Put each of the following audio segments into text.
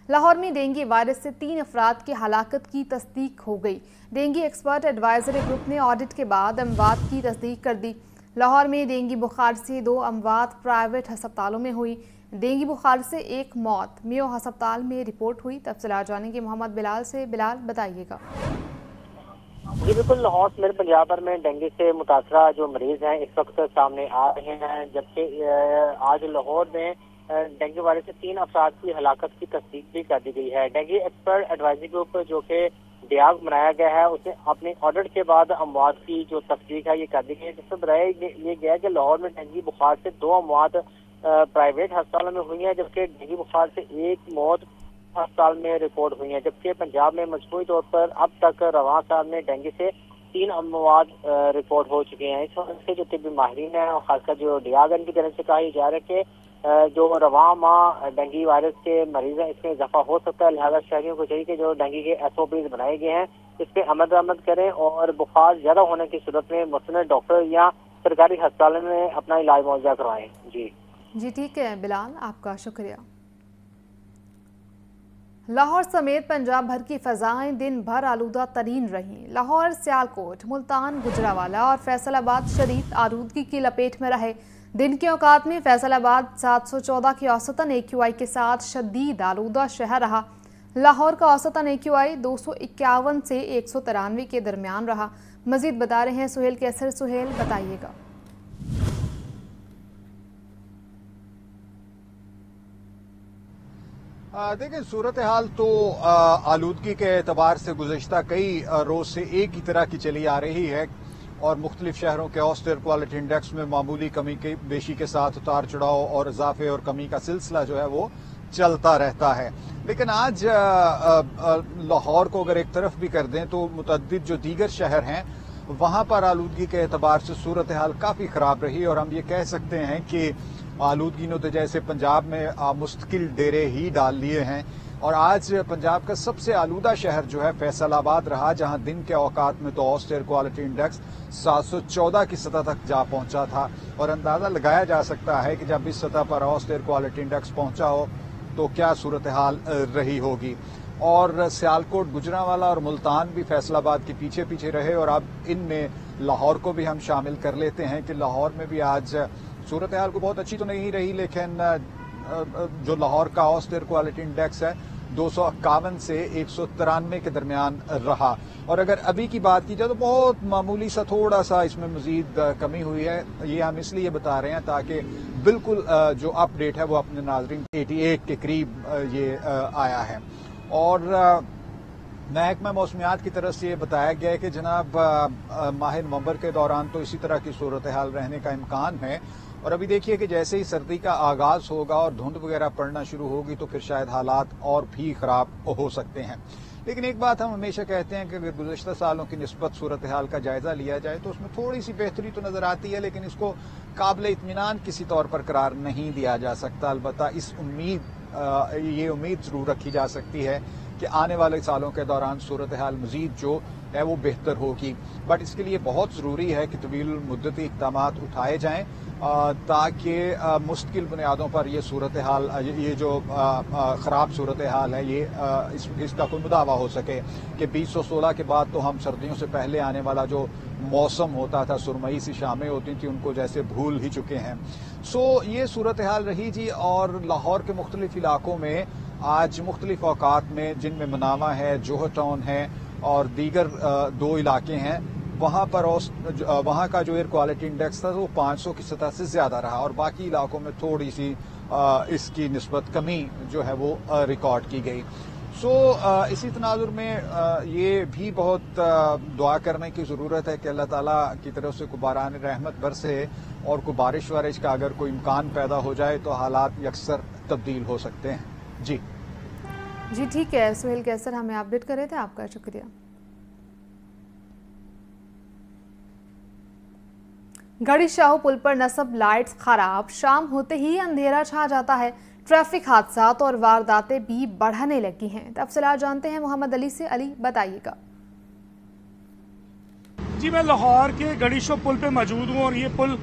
लाहौर में dengue virus से 3 अफराद की हलाकत की तस्दीक हो गई। डेंगू एक्सपर्ट एडवाइजरी ग्रुप ने ऑडिट के बाद अमवात की तस्दीक कर दी। लाहौर में डेंगू बुखार से 2 अमवात प्राइवेट अस्पतालों में हुई। डेंगू बुखार से 1 मौत मियो अस्पताल में रिपोर्ट हुई। तफसीलात जानेंगे मोहम्मद बिलाल से। बिलाल, बताइएगा। जी बिल्कुल, लाहौर समेत पंजाब भर में डेंगू से मुतासरा जो मरीज हैं इस वक्त सामने आ रहे हैं, जबकि आज लाहौर में डेंगू वायरस से 3 अफराद की हलाकत की तस्दीक भी कर दी गई है। डेंगू एक्सपर्ट एडवाइजरी ग्रुप जो कि डियाग बनाया गया है, उसने अपने ऑडिट के बाद अमवात की जो तस्दीक है ये कर दी गई है, जिसमें बताया ये गया कि लाहौर में डेंगू बुखार से 2 अमवात प्राइवेट अस्पतालों में हुई है, जबकि डेंगू बुखार से 1 मौत अस्पताल में रिपोर्ट हुई है। जबकि पंजाब में मजमूई तौर पर अब तक रवां साल में डेंगू से 3 अमवात रिपोर्ट हो चुके हैं। इस वजह से जो तिब्बी माहिरीन है और खासकर जो डियाग की तरफ से कहा जा रहा है कि जो रवां माह डेंगू वायरस के मरीज हैं इसमें इजाफा हो सकता है, लिहाजा शहरियों को चाहिए कि जो डेंगू के SOPs बनाए गए हैं इस पर अमल करें और बुखार ज्यादा होने की सूरत में मुस्तनद डॉक्टर या सरकारी अस्पतालों में अपना इलाज मुआवजा करवाएं। जी ठीक है बिलाल, आपका शुक्रिया। लाहौर समेत पंजाब भर की फजाएं दिन भर आलूदा तरीन रहीं। लाहौर, सियालकोट, मुल्तान, गुजरावाला और फैसलाबाद शदीद आलूदगी की लपेट में रहे। दिन के औकात में फैसलाबाद 714 की औसतन AQI के साथ शदीद आलूदा शहर रहा। लाहौर का औसतन AQI 251 से 193 के दरमियान रहा। मजीद बता रहे हैं सुहेल कैसर। सुहेल, बताइएगा। देखिए, सूरत हाल तो आलूदगी के एतबार से गुज़श्ता कई रोज से एक ही तरह की चली आ रही है और मुख्तलिफ शहरों के औसत एयर क्वालिटी इंडेक्स में मामूली कमी के बेशी के साथ उतार चढ़ाव और इजाफे और कमी का सिलसिला जो है वो चलता रहता है। लेकिन आज लाहौर को अगर एक तरफ भी कर दें तो मुतअद्दिद जो दीगर शहर हैं वहां पर आलूदगी के एतबार से सूरत हाल काफी खराब रही और हम ये कह सकते हैं कि आलूदगी ने तो जैसे पंजाब में मुस्तकिल डेरे ही डाल लिए हैं। और आज पंजाब का सबसे आलूदा शहर जो है फैसलाबाद रहा, जहां दिन के औकात में तो औसत एयर क्वालिटी इंडेक्स 714 की सतह तक जा पहुंचा था। और अंदाजा लगाया जा सकता है कि जब इस सतह पर औसत एयर क्वालिटी इंडेक्स पहुंचा हो तो क्या सूरत हाल रही होगी। और सियालकोट, गुजरावाला और मुल्तान भी फैसलाबाद के पीछे पीछे रहे और अब इनमें लाहौर को भी हम शामिल कर लेते हैं कि लाहौर में भी आज सूरत हाल को बहुत अच्छी तो नहीं रही, लेकिन जो लाहौर का औसत एयर क्वालिटी इंडेक्स है 251 से 193 के दरमियान रहा। और अगर अभी की बात की जाए तो बहुत मामूली सा थोड़ा सा इसमें मजीद कमी हुई है। ये हम इसलिए बता रहे हैं ताकि बिल्कुल जो अपडेट है वो अपने नाजरीन 88 के करीब ये आया है। और महकमा मौसमियात की तरफ से ये बताया गया है कि जनाब माह नवंबर के दौरान तो इसी तरह की सूरत हाल रहने का इम्कान है। और अभी देखिए कि जैसे ही सर्दी का आगाज होगा और धुंध वगैरह पड़ना शुरू होगी तो फिर शायद हालात और भी खराब हो सकते हैं। लेकिन एक बात हम हमेशा कहते हैं कि अगर गुज़श्ता सालों की निस्बत सूरत हाल का जायजा लिया जाए तो उसमें थोड़ी सी बेहतरी तो नजर आती है, लेकिन इसको काबिल इत्मीनान किसी तौर पर करार नहीं दिया जा सकता। अलबत्ता ये उम्मीद जरूर रखी जा सकती है कि आने वाले सालों के दौरान सूरत हाल मजीद जो है वो बेहतर होगी। बट इसके लिए बहुत ज़रूरी है कि तवील मुद्दती इक़दाम उठाए जाएं ताकि मुश्किल बुनियादों पर ये सूरत हाल, ये जो ख़राब सूरत हाल है ये इसका कोई मुदावा हो सके कि 2016 के बाद तो हम सर्दियों से पहले आने वाला जो मौसम होता था, सुरमई सी शामें होती थी, उनको जैसे भूल ही चुके हैं। ये सूरत हाल रही जी। और लाहौर के मुख्तलिफ इलाकों में आज मुख्तलिफ औकात में, जिनमें मनावा है, जोहर टाउन है और दीगर 2 इलाके हैं, वहां पर वहां का जो एयर क्वालिटी इंडेक्स था वो 500 की सतह से ज्यादा रहा और बाकी इलाकों में थोड़ी सी इसकी निस्बत कमी जो है वो रिकॉर्ड की गई। इसी तनाजुर में ये भी बहुत दुआ करने की ज़रूरत है कि अल्लाह ताला की तरफ से कुबारान रहमत बरसे और कोई बारिश वारिश का अगर कोई इम्कान पैदा हो जाए तो हालात यकसर तब्दील हो सकते हैं। जी ठीक है सुहेल कैसर, हमें अपडेट कर रहे थे, आपका शुक्रिया। गढ़ी शाहू पुल पर नस्ब लाइट्स खराब, शाम होते ही अंधेरा छा जाता है। ट्रैफिक हादसात और वारदातें भी बढ़ने लगी हैं। तफसीलात जानते हैं मोहम्मद अली से। अली, बताइएगा। जी, मैं लाहौर के गढ़ी शाहू पुल पे मौजूद हूँ और ये पुल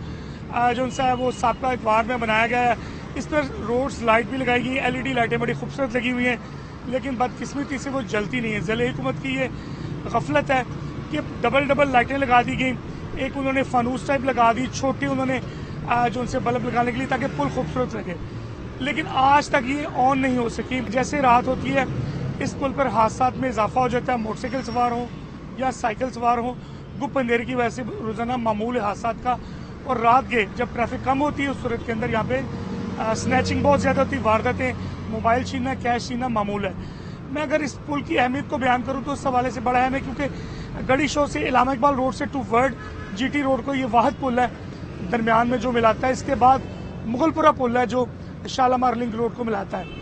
जो है वो साबिक़ा इतवार में बनाया गया है। इस पर रोड्स लाइट भी लगाई गई, LED लाइटें बड़ी खूबसूरत लगी हुई हैं, लेकिन बदकिस्मती से वो जलती नहीं है। ज़िले हुकूमत की ये गफलत है कि डबल लाइटें लगा दी गई, एक उन्होंने फानूस टाइप लगा दी, छोटी उन्होंने जो उनसे बल्ब लगाने के लिए, ताकि पुल खूबसूरत लगे, लेकिन आज तक ये ऑन नहीं हो सकी। जैसे रात होती है इस पुल पर हादसात में इजाफा हो जाता है, मोटरसाइकिल सवार हो या साइकिल सवार हो, गुप्त अंधेरे की वजह से रोजाना मामूल हादसात का। और रात के जब ट्रैफिक कम होती है उस सूरत के अंदर यहाँ पे स्नैचिंग बहुत ज़्यादा होती है, वारदातें, मोबाइल छीनना, कैश छीनना मामूल है। मैं अगर इस पुल की अहमियत को बयान करूँ तो उस हवाले से बड़ा अहम है, क्योंकि गढ़ी शो से इलामा इकबाल रोड से टू वर्ड GT रोड को ये वाहिद पुल है दरमियान में जो मिलाता है। इसके बाद मुगलपुरा पुल है जो शालामार लिंक रोड को मिलाता है।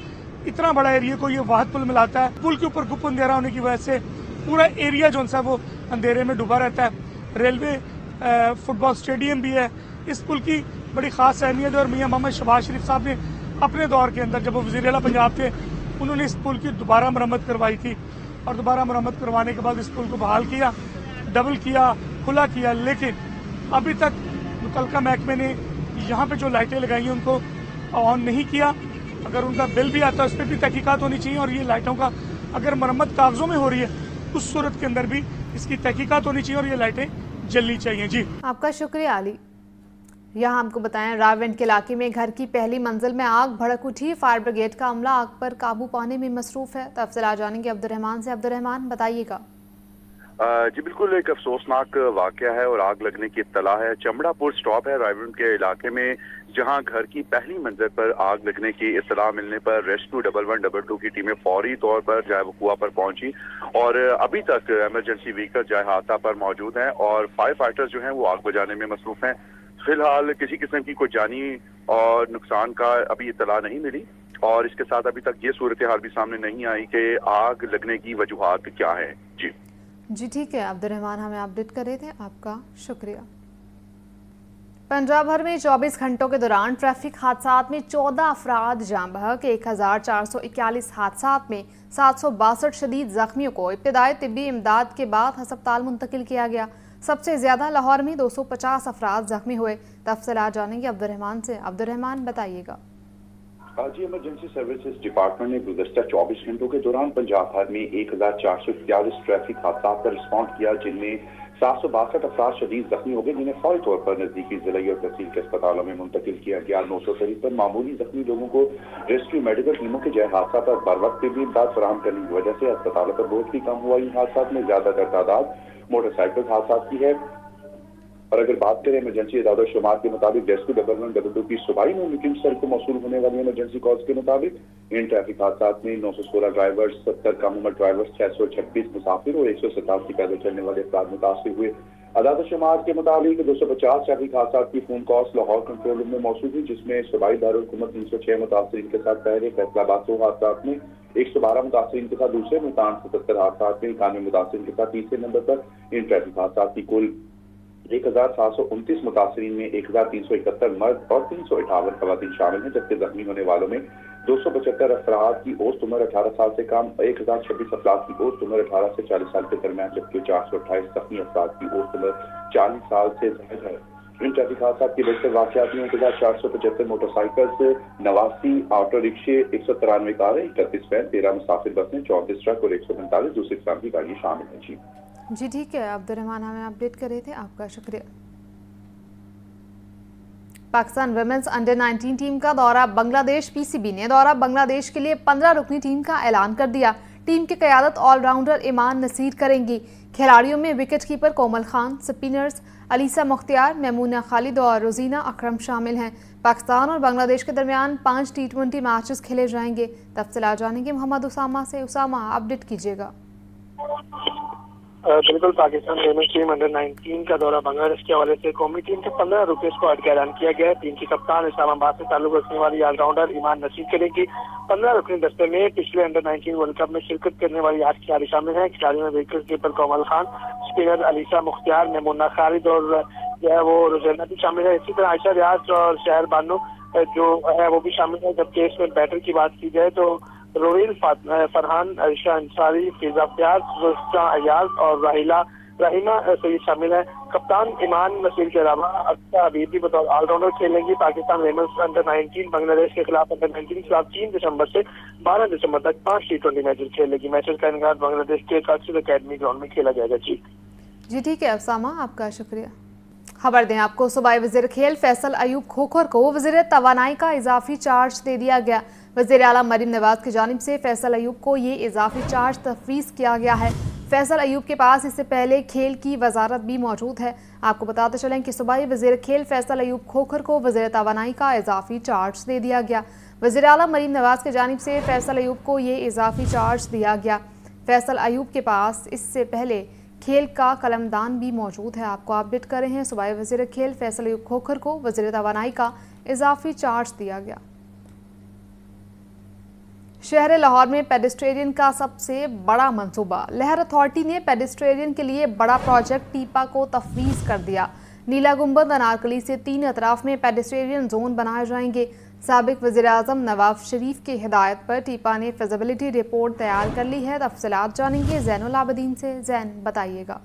इतना बड़ा एरिया को ये वाहिद पुल मिलाता है। पुल के ऊपर गुप्त अंधेरा होने की वजह से पूरा एरिया जो सा वो अंधेरे में डूबा रहता है। रेलवे फुटबॉल स्टेडियम भी है। इस पुल की बड़ी खास अहमियत है और मियां मोहम्मद शहबाज शरीफ साहब ने अपने दौर के अंदर जब वो वज़ीर आला पंजाब थे उन्होंने इस पुल की दोबारा मरम्मत करवाई थी, और दोबारा मरम्मत करवाने के बाद इस पुल को बहाल किया, डबल किया, खुला किया। लेकिन अभी तक मुतलका महकमे ने यहाँ पे जो लाइटें लगाई हैं उनको ऑन नहीं किया। अगर उनका बिल भी आता है उस पर भी तहकीकात होनी चाहिए, और ये लाइटों का अगर मरम्मत कागजों में हो रही है उस सूरत के अंदर भी इसकी तहकीकात होनी चाहिए और ये लाइटें जलनी चाहिए। जी आपका शुक्रिया अली। यहाँ हमको बताएं, रावंड के इलाके में घर की पहली मंजिल में आग भड़क उठी। फायर ब्रिगेड का अमला आग पर काबू पाने में मसरूफ है। तफसीलात जानेंगे अब्दुर्रहमान से। अब्दुर्रहमान बताइएगा। जी बिल्कुल, एक अफसोसनाक वाकया है और आग लगने की इत्तला है। चमड़ापुर स्टॉप है रायबंड के इलाके में, जहां घर की पहली मंजिल पर आग लगने की इत्तला मिलने पर रेस्क्यू 112 की टीमें फौरी तौर पर जाए वकुआ पर पहुंची और अभी तक इमरजेंसी व्हीकल जाए हादसा पर मौजूद हैं और फायर फाइटर्स जो हैं वो आग बुझाने में मसरूफ हैं। फिलहाल किसी किस्म की कोई जानी और नुकसान का अभी इत्तला नहीं मिली और इसके साथ अभी तक ये सूरत हाल भी सामने नहीं आई कि आग लगने की वजूहात क्या है। जी ठीक है, अब्दुर्रहमान हमें अपडेट कर रहे थे, आपका शुक्रिया। पंजाब भर में 24 घंटों के दौरान ट्रैफिक हादसात में 14 अफराद जान बहक, 1441 हादसात में 762 शदीद जख्मियों को इब्तिदाई तिब्बी इमदाद के बाद अस्पताल मुंतकिल किया गया। सबसे ज्यादा लाहौर में 250 अफराद जख्मी हुए। तफसीलात जानेंगे अब्दुर्रहमान से। अब्दुर्रहमान बताइएगा। जी, इमरजेंसी सर्विसेज डिपार्टमेंट ने गुज़श्ता 24 घंटों के दौरान पंजाब भर में 1441 ट्रैफिक हादसा पर रिस्पॉन्ड किया, जिनमें 762 अफराद शदीद जख्मी हो गए, जिन्हें फौरी तौर पर नजदीकी जिला और तहसील के अस्पतालों में मुंतकिल किया गया। 953 मामूली जख्मी लोगों को रेस्क्यू मेडिकल टीमों के जाए हादसा पर बर वक्त भी इमदाद फराहम करने की वजह से अस्पतालों पर बोझ भी कम हुआ। इन हादसा में ज्यादातर तादाद मोटरसाइकिल हादसा की है। और अगर बात करें इमरजेंसी इदारा शुमार के मुताबिक रेस्क्यू 112 की सुबाई में मुकिम सर को मौसूल होने वाली इमरजेंसी कॉल्स के मुताबिक इन ट्रैफिक हादसा में 916 ड्राइवर्स, 70 कम उम्र ड्राइवर्स, 626 मुसाफिर और 187 पैदल चलने वाले अफराद मुतासिर हुए। अदालत शुमार के मुताबिक 250 ट्रैफिक हादसा की phone calls Lahore control room में मौजूद हुई, जिसमें सूबाई दारुल हुकूमत 306 मुतासरीन के साथ पहले, फैसलाबाद 100 हादसा में 112 मुतासरीन के साथ दूसरे, मुल्तान 77 हादसा में 91 मुतासरीन के साथ तीसरे नंबर पर। इन ट्रैफिक हादसा की कुल 1729 मुतासरीन में 1371 मर्द और 358 खवातीन शामिल हैं, जबकि जख्मी होने वालों में 275 अफराद की औसत उम्र 18 साल से कम, 1026 अफराद की औसत उम्र 18 से 40 साल के दरमियान, जबकि 428 जख्मी अफराद की औसत उम्र 40 साल से ज्यादा है। इन ट्रैफिक हादसा की बेहतर वाकयात में 1475 मोटरसाइकिल, 89 ऑटो रिक्शे, 193 कारें, 31 वैन, 13 मुसाफिर बसें, 34 ट्रक और 145 दूसरी किस्म की गाड़ियां शामिल हैं। जी ठीक है, अब्दुर्रहमान हमें अपडेट कर रहे थे, आपका शुक्रिया। पाकिस्तान वुमेन्स अंडर 19 टीम का दौरा बांग्लादेश। PCB ने दौरा बांग्लादेश के लिए 15 रुकनी टीम का ऐलान कर दिया। टीम की क़यादत ऑलराउंडर ईमान नसीर करेंगी। खिलाड़ियों में विकेट कीपर कोमल खान, स्पिनर्स अलीसा मुख्तियार, मैमूना खालिद और रोजीना अकरम शामिल हैं। पाकिस्तान और बांग्लादेश के दरमियान 5 T20 मैचेस खेले जाएंगे। तफसीलात जानेंगे मोहम्मद उसामा से। उसामा, अपडेट कीजिएगा। बिल्कुल, पाकिस्तान वुमेन्स टीम अंडर 19 का दौरा बांग्लादेश के हवाले से कौमी टीम के 15 रुकनी स्क्वाड का ऐलान किया गया है। टीम की कप्तान इस्लामाबाद से ताल्लुक रखने वाली ऑलराउंडर ईमान नसीर करेंगी। 15 रुकनी दस्ते में पिछले अंडर 19 वर्ल्ड कप में शिरकत करने वाली 8 खिलाड़ी शामिल हैं। खिलाड़ियों में विकेट कीपर कोमल खान, स्पिनर अलीसा मुख्तियार, मैमूना खालिद और जो है वो रोजाना भी शामिल है। इसी तरह आयशा रियाज और शहर बानो जो है वो भी शामिल है। जबकि इसमें बैटर की बात की जाए तो रोहिल, फरहान, अरिशा अंसारी, फिजा प्याज, रुस्ता अयाज और राहिला रहीमा सईद शामिल है। कप्तान ईमान नसीर के अलावा अक्सा हबीब भी बतौर ऑलराउंडर खेलेंगी। पाकिस्तान वुमेन्स अंडर 19 बांग्लादेश के खिलाफ अंडर 19 के खिलाफ 3 दिसंबर से 12 दिसंबर तक 5 T20 मैचेस खेलेगी। मैचेस का इनकार बांग्लादेश के कासिद अकेडमी ग्राउंड में खेला जाएगा। जी ठीक है अफसामा, आपका शुक्रिया। खबर दें आपको, सूबाई वज़ीर खेल फैसल अयूब खोखर को वज़ीर तवानाई का इजाफी चार्ज दे दिया गया। वज़ीर आला मरीम नवाज की जानिब से फैसल अयूब को ये इजाफी चार्ज तफवीज़ किया गया है। फैसल अयूब के पास इससे पहले खेल की वजारत भी मौजूद है। आपको बताते चलें कि सूबाई वज़ीर खेल फैसल अयूब खोखर को वज़ीर तवानाई का इजाफी चार्ज दे दिया गया। वज़ीर आला मरीम नवाज की जानिब से फैसल अयूब को ये इजाफी चार्ज दिया गया। फैसल अयूब के पास इससे पहले खेल का कलमदान भी मौजूद है। आपको अपडेट कर रहे हैं, सूबाई वज़ीर खेल फैसल अयूब खोखर को वज़ीर तवानाई का इजाफी चार्ज दिया गया। शहर लाहौर में पेडेस्ट्रियन का सबसे बड़ा मंसूबा। लहर अथॉरिटी ने पेडेस्ट्रियन के लिए बड़ा प्रोजेक्ट टीपा को तफवीज़ कर दिया। नीला गुंबद अनारकली से 3 अतराफ में पेडेस्ट्रियन जोन बनाए जाएंगे। साबिक वज़ीर-ए-आज़म नवाज शरीफ की हिदायत पर टीपा ने फिजिबिलिटी रिपोर्ट तैयार कर ली है। तफसीलात जानेंगे ज़ैनुल आबदीन से। ज़ैन, बताइएगा।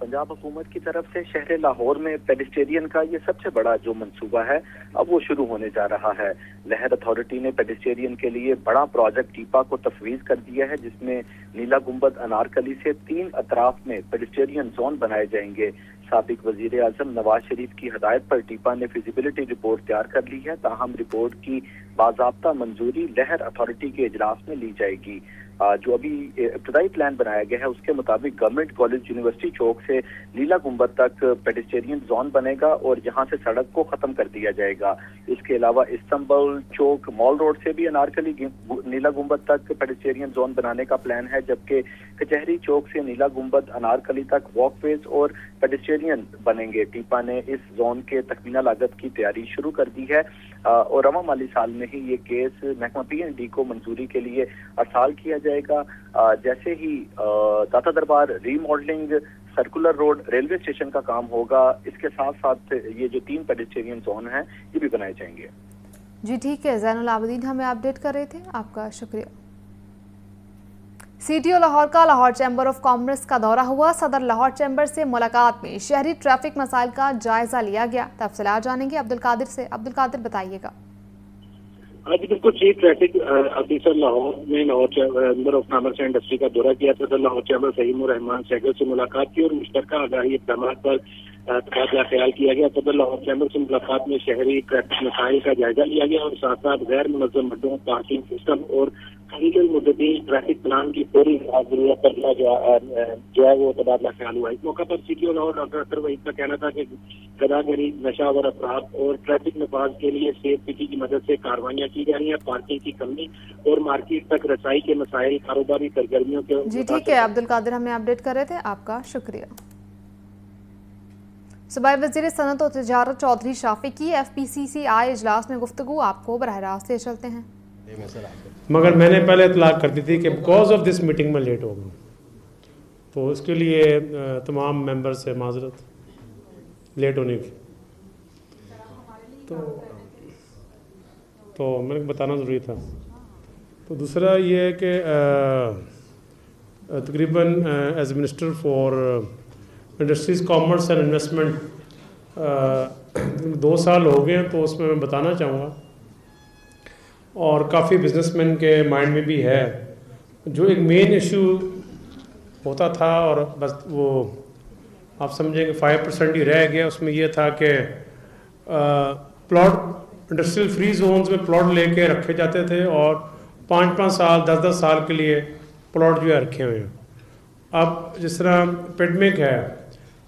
पंजाब हुकूमत की तरफ से शहर लाहौर में पेडेस्ट्रियन का ये सबसे बड़ा जो मंसूबा है अब वो शुरू होने जा रहा है। लहर अथॉरिटी ने पेडेस्ट्रियन के लिए बड़ा प्रोजेक्ट टीपा को तफवीज़ कर दिया है, जिसमें नीला गुंबद अनारकली से 3 अतराफ में पेडेस्ट्रियन जोन बनाए जाएंगे। साबिक वजीर आजम नवाज शरीफ की हदायत पर टीपा ने फिजिबिलिटी रिपोर्ट तैयार कर ली है। ताहम रिपोर्ट की बाज़ाब्ता मंजूरी लहर अथॉरिटी के इजलास में ली जाएगी। जो अभी इब्तदाई प्लान बनाया गया है उसके मुताबिक गवर्नमेंट कॉलेज यूनिवर्सिटी चौक से नीला गुंबद तक पेडेस्ट्रियन जोन बनेगा और यहाँ से सड़क को खत्म कर दिया जाएगा। इसके अलावा इस्तांबुल चौक मॉल रोड से भी अनारकली नीला गुंबद तक पेडेस्ट्रियन जोन बनाने का प्लान है, जबकि कचहरी चौक से नीला गुंबद अनारकली तक वॉकवेज और पेडेस्ट्रियन बनेंगे। टीपा ने इस जोन के तखमीना लागत की तैयारी शुरू कर दी है और रवा माली साल में ही ये केस महकमा PND को मंजूरी के लिए अरसाल किया जाएगा। जैसे ही दाता दरबार remodelling, circular road, railway station का काम होगा, इसके साथ साथ ये जो 3 पेडेस्ट्रियन जोन हैं ये भी बनाए जाएंगे। जी ठीक है, ज़ैनुल आबदीन हमें अपडेट कर रहे थे, आपका शुक्रिया। CTO लाहौर का लाहौर चैम्बर ऑफ कॉमर्स का दौरा हुआ। सदर लाहौर चैम्बर से मुलाकात में शहरी ट्रैफिक मसाइल का जायजा लिया गया। तफसीलात जानेंगे अब्दुल कादिर से। अब्दुल कादिर, बताइएगा। आज बिल्कुल चीफ ट्रैफिक ऑफिसर लाहौर ने Lahore chamber of commerce and industry का दौरा किया। सदर लाहौर चैम्बर फहीमुर रहमान सहगल से मुलाकात की और मुश्तरका आगाही इक़दाम पर तबादला ख्याल किया गया। सदर लाहौर चैम्बर से मुलाकात में शहरी ट्रैफिक मसाइल का जायजा लिया गया और साथ साथ गैर मुनज़्ज़म अड्डों, पार्किंग सिस्टम और खलील मुद्दती ट्रैफिक प्लान की पूरी जरूरत पर जो है वो तबादला ख्याल हुआ। इस मौका पर CTO लाहौर डॉक्टर अख्तर वहीद का कहना था कि गदागरी, नशावर अफराद और ट्रैफिक नफाज के लिए सेफ सिटी की मदद से कार्रवाइयाँ की जा रही हैं। पार्किंग की कमी और मार्केट तक रसाई के मसाइल कारोबारी सरगर्मियों के। जी ठीक है, अब्दुल कादिर हमें अपडेट कर रहे थे, आपका शुक्रिया। सूबाई वज़ीर सनत और तिजारत चौधरी शाफी की FPCCI इजलास में गुफ्तगू। आपको बराह रास्त ले चलते हैं। मगर मैंने पहले इतलाक कर दी थी कि बिकॉज ऑफ दिस मीटिंग में लेट हो गया, तो इसके लिए तमाम मेंबर से माजरत लेट होने की। तो मैंने बताना ज़रूरी था। तो दूसरा ये है कि तकरीबन as minister for industries, commerce and investment 2 साल हो गए हैं, तो उसमें मैं बताना चाहूँगा और काफ़ी बिजनेसमैन के माइंड में भी है, जो एक मेन इशू होता था और बस वो आप समझेंगे 5% ही रह गया। उसमें यह था कि प्लॉट इंडस्ट्रियल फ्री जोन्स में प्लॉट लेके रखे जाते थे और 5-5 साल 10-10 साल के लिए प्लॉट जो है रखे हुए हैं। अब जिस तरह पेडमिक है,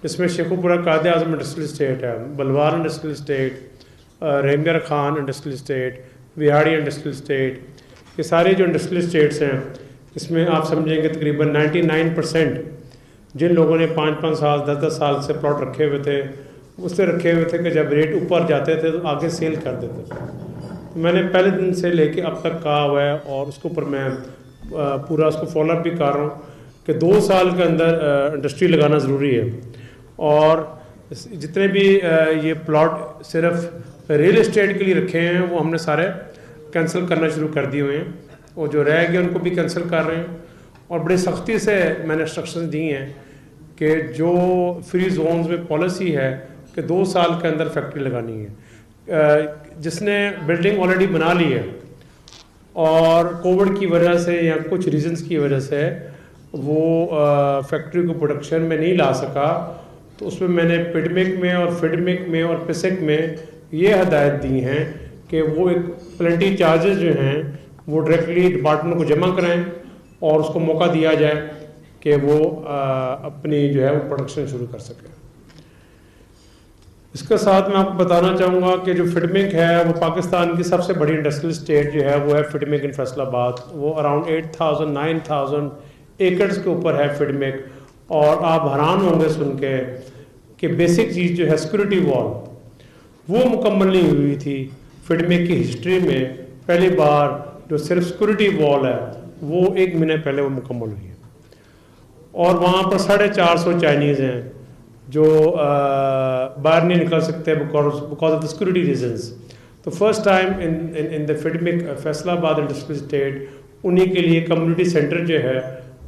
जिसमें शेखुपुरा कायद आज़म इंडस्ट्रियल स्टेट है, बलवार इंडस्ट्रियल स्टेट, रेंगर खान industrial state, Vehari industrial state, ये सारे जो इंडस्ट्रियल स्टेट्स हैं, इसमें आप समझेंगे तकरीबन 99% जिन लोगों ने 5-5 साल 10-10 साल से प्लॉट रखे हुए थे, उससे रखे हुए थे कि जब रेट ऊपर जाते थे तो आगे सेल कर देते थे। तो मैंने पहले दिन से लेके अब तक कहा हुआ है और उसके ऊपर मैं पूरा उसको फॉलोअप भी कर रहा हूँ कि 2 साल के अंदर इंडस्ट्री लगाना ज़रूरी है। और जितने भी ये प्लॉट सिर्फ रियल एस्टेट के लिए रखे हैं वो हमने सारे कैंसिल करना शुरू कर दिए हुए हैं, और जो रह गए उनको भी कैंसिल कर रहे हैं। और बड़ी सख्ती से मैंने इंस्ट्रक्शन दी हैं कि जो फ्री जोन्स में पॉलिसी है कि 2 साल के अंदर फैक्ट्री लगानी है, जिसने बिल्डिंग ऑलरेडी बना ली है और कोविड की वजह से या कुछ रीजंस की वजह से वो फैक्ट्री को प्रोडक्शन में नहीं ला सका, तो उसमें मैंने पिडमिक में और फिडमिक में और पिसिक में ये हदायत दी हैं कि वो एक प्लेंटी चार्जेस जो हैं वो डायरेक्टली डिपार्टमेंट को जमा कराएं और उसको मौका दिया जाए कि वो अपनी जो है वो प्रोडक्शन शुरू कर सके। इसके साथ मैं आपको बताना चाहूँगा कि जो फिडमिक है वो पाकिस्तान की सबसे बड़ी इंडस्ट्रियल स्टेट जो है वो है फिडमिक इन फैसलाबाद। वो अराउंड 8,000-9,000 एकड़्स के ऊपर है फिडमिक। और आप हैरान होंगे सुन के कि बेसिक चीज़ जो है सिक्योरिटी वॉल वो मुकम्मल नहीं हुई थी फिडमिक की हिस्ट्री में। पहली बार जो सिर्फ सिक्योरिटी वॉल है वो 1 महीने पहले वो मुकम्मल हुई है। और वहाँ पर 450 चाइनीज़ हैं जो बाहर नहीं निकल सकते because of the security reasons. तो फर्स्ट टाइम इन द फिडमिक फैसलाबाद इंडस्ट्रियल स्टेट उन्हीं के लिए कम्युनिटी सेंटर जो है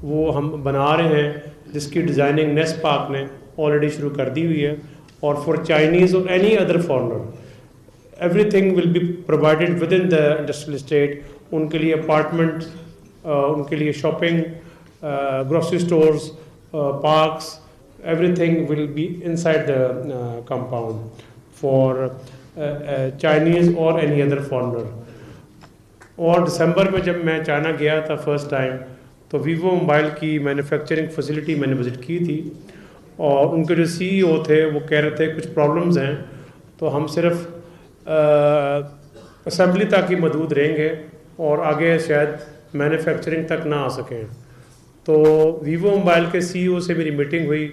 वो हम बना रहे हैं, जिसकी डिज़ाइनिंग नेस्ट पार्क ने ऑलरेडी शुरू कर दी हुई है। और फॉर चाइनीज़ और any other foreigner everything will be provided with in the industrial state. उनके लिए अपार्टमेंट, उनके लिए shopping, grocery stores, parks, everything will be inside the compound for Chinese or any other foreigner। और दिसंबर में जब मैं China गया था फर्स्ट टाइम, तो वीवो मोबाइल की मैन्युफैक्चरिंग फैसिलिटी मैंने विज़िट की थी और उनके जो CEO थे वो कह रहे थे कुछ प्रॉब्लम्स हैं, तो हम सिर्फ असेंबली तक ही महदूद रहेंगे और आगे शायद मैन्युफैक्चरिंग तक ना आ सकें। तो वीवो मोबाइल के CEO से मेरी मीटिंग हुई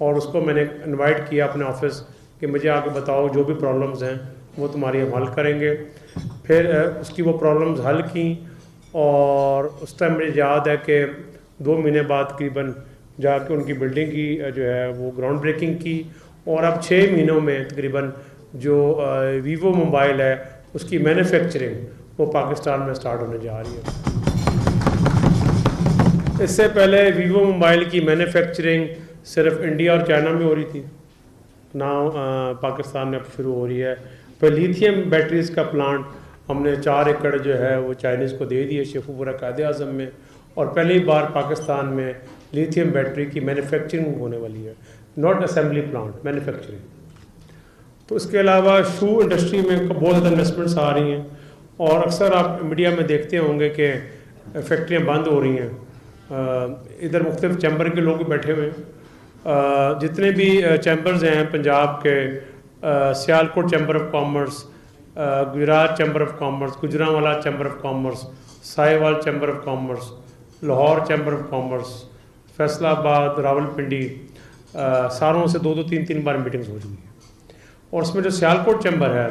और उसको मैंने इनवाइट किया अपने ऑफिस कि मुझे आके बताओ जो भी प्रॉब्लम्स हैं वो तुम्हारी हम हल करेंगे। फिर उसकी वो प्रॉब्लम्स हल की और उस टाइम मुझे याद है कि 2 महीने बाद तकरीबन जाके उनकी बिल्डिंग की जो है वो ग्राउंड ब्रेकिंग की और अब 6 महीनों में तकरीबन जो वीवो मोबाइल है उसकी मैन्युफैक्चरिंग वो पाकिस्तान में स्टार्ट होने जा रही है। इससे पहले वीवो मोबाइल की मैन्युफैक्चरिंग सिर्फ इंडिया और चाइना में हो रही थी, ना पाकिस्तान में अब शुरू हो रही है। फिर लिथियम बैटरीज़ का प्लांट हमने 4 एकड़ जो है वो चाइनीज़ को दे दिए शेखुपुरा कायद-ए-आज़म में, और पहली बार पाकिस्तान में लिथियम बैटरी की मैन्युफैक्चरिंग होने वाली है, नॉट असेंबली प्लांट, मैन्युफैक्चरिंग। तो इसके अलावा शू इंडस्ट्री में बहुत ज़्यादा इन्वेस्टमेंट्स आ रही हैं और अक्सर आप मीडिया में देखते होंगे कि फैक्ट्रियाँ बंद हो रही हैं। इधर मुख्तलिफ चैम्बर के लोग भी बैठे हुए हैं। जितने भी चैम्बर्स हैं पंजाब के, Sialkot chamber of commerce, Gujarat chamber of commerce, Gujranwala chamber of commerce, Sahiwal chamber of commerce, Lahore chamber of commerce, Faisalabad, Rawalpindi, सारों से 2-2, 3-3 बार मीटिंग्स हो रही है। और उसमें जो सियालकोट चैम्बर है